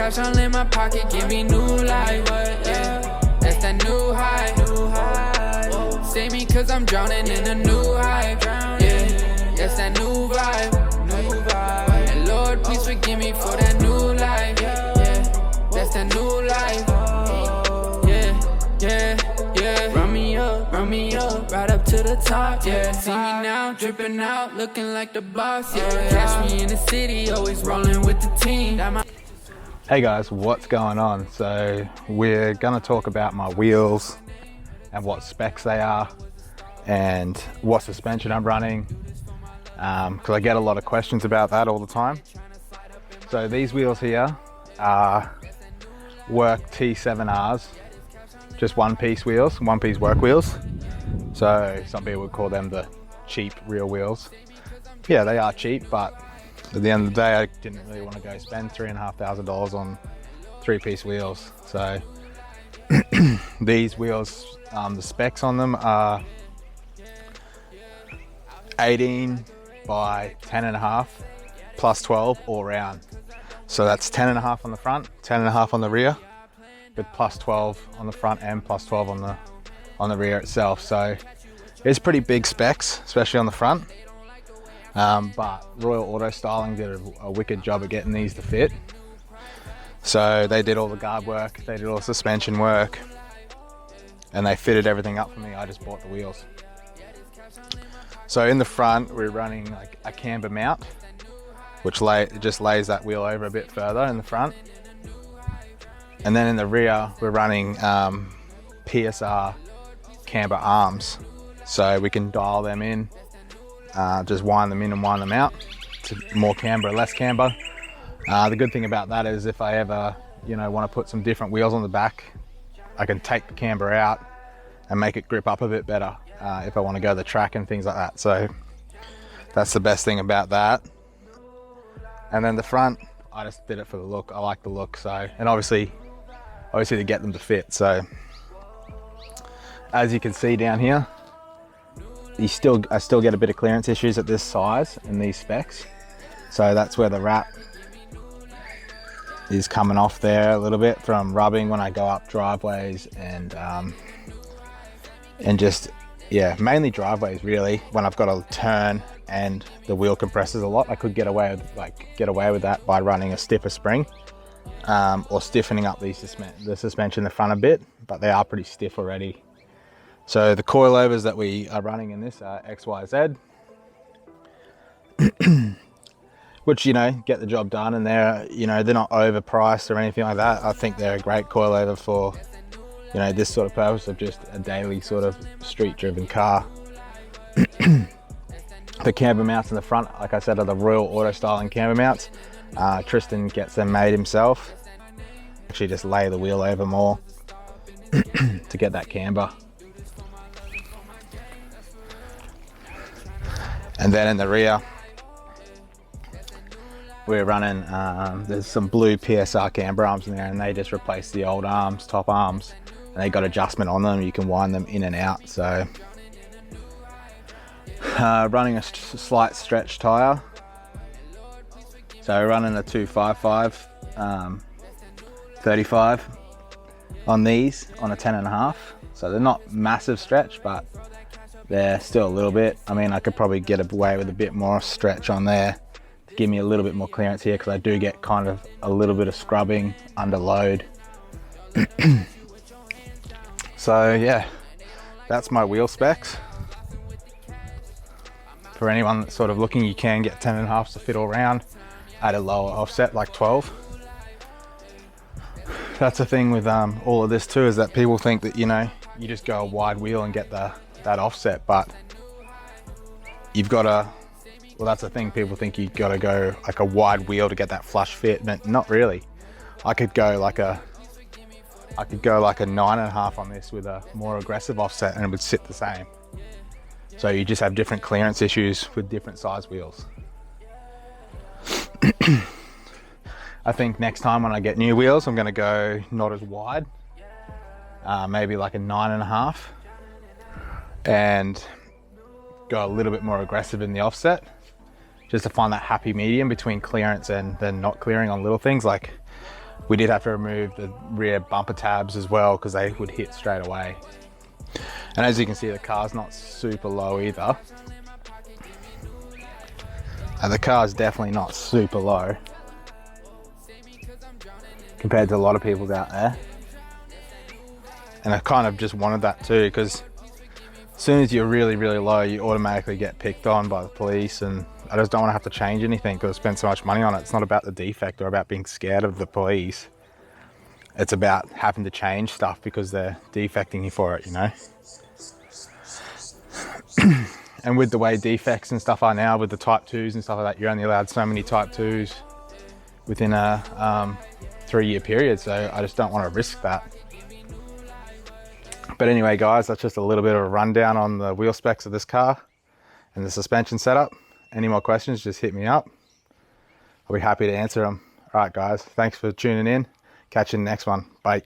cash all in my pocket, give me new life. Yeah, that's that new high. Save me cause I'm drowning in a new hype. Yeah, that's that new vibe. And Lord, please forgive me for that new life. Yeah, that's that new life. Yeah, run me up, right up to the top. Yeah, see me now, dripping out, looking like the boss. Yeah, catch me in the city, always rolling with the team. Hey guys, what's going on? So we're gonna talk about my wheels and what specs they are and what suspension I'm running, because I get a lot of questions about that all the time. So these wheels here are work T7Rs, just one piece wheels, one piece work wheels. So some people would call them the cheap real wheels. Yeah, they are cheap, but at the end of the day, I didn't really want to go spend $3,500 on three-piece wheels. So these wheels, the specs on them are 18 by 10.5 plus 12 all round. So that's 10.5 on the front, 10.5 on the rear, with plus 12 on the front and plus 12 on the rear itself. So it's pretty big specs, especially on the front. But Royal Auto Styling did a wicked job at getting these to fit. So they did all the guard work, they did all the suspension work, and they fitted everything up for me. I just bought the wheels. So in the front, we're running like a camber mount, which just lays that wheel over a bit further in the front. And then in the rear, we're running PSR camber arms. So we can dial them in, just wind them in and wind them out to more camber, less camber. The good thing about that is if I ever, want to put some different wheels on the back, I can take the camber out and make it grip up a bit better if I want to go the track and things like that. So that's the best thing about that. And then the front, I just did it for the look. I like the look. So, and obviously to get them to fit. So as you can see down here, I still get a bit of clearance issues at this size and these specs. So that's where the wrap is coming off there a little bit from rubbing when I go up driveways and just, yeah, mainly driveways really. When I've got to turn and the wheel compresses a lot, I could get away with that by running a stiffer spring or stiffening up the suspension in the front a bit, but they are pretty stiff already. So the coilovers that we are running in this are XYZ, which, get the job done, and they're not overpriced or anything like that. I think they're a great coilover for, this sort of purpose of just a daily sort of street driven car. The camber mounts in the front, like I said, are the Royal Auto Styling camber mounts. Tristan gets them made himself. Actually just lay the wheel over more to get that camber. And then in the rear, we're running, there's some blue PSR camber arms in there, and they just replace the old arms, top arms, and they got adjustment on them. You can wind them in and out. So running a slight stretch tire. So we're running a 255 35 on these on a 10.5. So they're not massive stretch, but they're still a little bit. I mean, I could probably get away with a bit more stretch on there to give me a little bit more clearance here, because I do get kind of a little bit of scrubbing under load. So yeah, that's my wheel specs. For anyone that's sort of looking, you can get 10.5s to fit all round at a lower offset like 12. That's the thing with all of this too, is that people think that you just go a wide wheel and get that offset, but you've got to, well, that's the thing, people think you've got to go like a wide wheel to get that flush fit, but not really. I could go like a 9.5 on this with a more aggressive offset and it would sit the same. So you just have different clearance issues with different size wheels. I think next time when I get new wheels, I'm going to go not as wide, maybe like a 9.5, and go a little bit more aggressive in the offset, just to find that happy medium between clearance and then not clearing on little things. Like We did have to remove the rear bumper tabs as well because they would hit straight away. And as you can see, the car's not super low either. And the car's definitely not super low compared to a lot of people's out there. And I kind of just wanted that too, because as soon as you're really, really low, you automatically get picked on by the police, and I just don't want to have to change anything because I spent so much money on it. It's not about the defect or about being scared of the police. It's about having to change stuff because they're defecting you for it, you know? And with the way defects and stuff are now, with the type 2s and stuff like that, you're only allowed so many type 2s within a 3-year period, so I just don't want to risk that. But anyway, guys, that's just a little bit of a rundown on the wheel specs of this car and the suspension setup. Any more questions, just hit me up. I'll be happy to answer them. All right, guys, thanks for tuning in. Catch you in the next one. Bye.